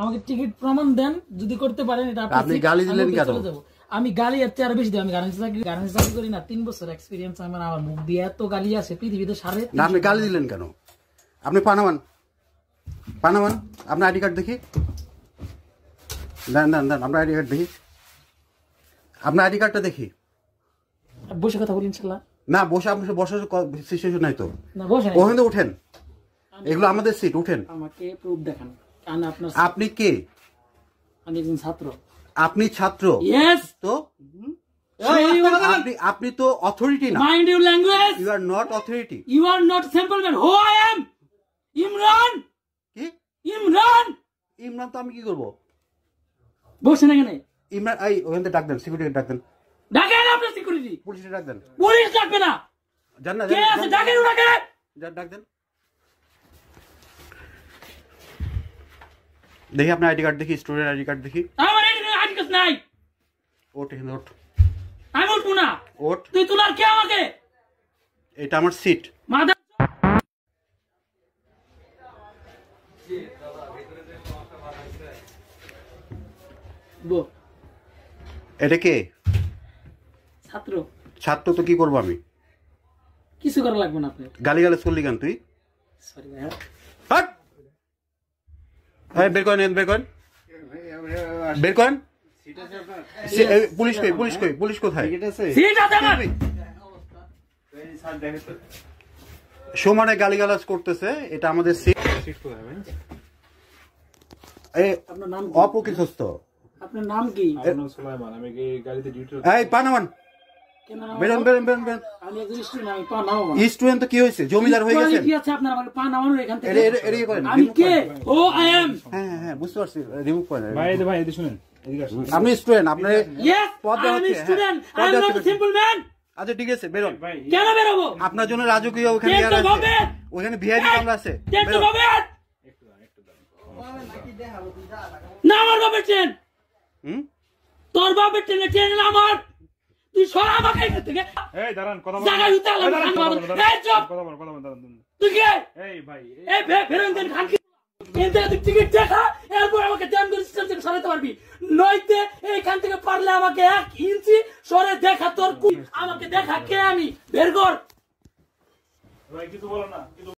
আমাকে টিকিট প্রমাণ দেন, যদি করতে পারেন এটা আপনি গালি দিলেন কেন? আমি গালি এর চেয়ে আরো বেশি দিই। আমি গার্মেন্টস চাকরি করি না, 3 বছর এক্সপিরিয়েন্স আমার। আমার মুখ দিয়ে এত গালি আছে পৃথিবীতে সাড়ে। আপনি গালি দিলেন কেন? আপনি পানামান আপনার আইডি কার্ড দেখি। দেন আপনার আইডি কার্ড দেখি। আপনার আইডি কার্ডটা দেখি। বসে কথা বলি ইনশাআল্লাহ। না বসে আপনার বসার সিচুয়েশন নাই তো। না বসে ওখানে তো উঠেন, এগুলো আমাদের সিট, উঠেন। আমাকে প্রুফ দেখান। আপনি কে? আমি একজন ছাত্র। আপনি ছাত্র? ইয়েস। তো আপনি তো অথরিটি না। Mind your language. You are not authority. You are not simple man. Who I am? Imran. কি ইমরান? ইমরান তো আমি কি করব? বসেন এখানে। ইমরান এই ওখান থেকে ডাক দেন, সিকিউরিটি ডাক দেন। ডাকেন আপনার সিকিউরিটি। পুলিশে ডাক দেন। পুলিশ ডাকবে না। জান না কে আছে? ডাকেন ওনাকে। ডাক দেন। দেখি আপনার আইডি কার্ড দেখি, স্টুডেন্ট আইডি কার্ড দেখি। আমার আইডি কার্ড নাই। ওঠ এখানে ওঠ। আমি উঠবো না। ওঠ। তুই তোলার কে আমাকে? এটা আমার সিট। মাদার বো। এটা কে? ছাত্র। ছাত্র তো কি করবো আমি? কিছু করা লাগবে না আপনার। গালিগালাজ করলি কেন তুই? সরি ভাই। হাট। বের করেন, বের করেন, বের করেন। পুলিশ কই? পুলিশ কোথায়? সমানে গালিগালাজ করতেছে, এটা আমাদের সিট। অপকিসস্ত। আপনার নাম কি? এই পানামান, বেরোন বেরোন বেরোন বেরোন। আমি একজন স্টুডেন্ট, আমি পা নামাবো না। স্টুডেন্ট তো কি হয়েছে? জমিদার হয়ে গেছেন? কি আছে আপনার? আমাকে পা নামানো এখান থেকে। এড়িয়ে করেন। আমি কে? ও আই এম। হ্যাঁ বুঝতে পারছি, রিমুভ করেন। ভাই এদিকে শুনেন, আপনি স্টুডেন্ট, আপনার yes I am student, I am not simple man. আচ্ছা ঠিক আছে, বেরোন। কেন বেরোবো? আপনার জন্য রাজকীয় ওখানে ওখানে ভিআইপি কামরা আছে। না আমার বাপের ট্রেন। তোর বাপের ট্রেনে ট্রেন আমার। তুই সরা আমাকে এখান থেকে। এই দাঁড়ান, কথা বল। জায়গা দিতে হবে। এই চুপ। কথা বল দাঁড়ান। তুই কে? এই ভাই এই ফেরন দেন খান কি? এনতে টিকিট দেখা, এরপর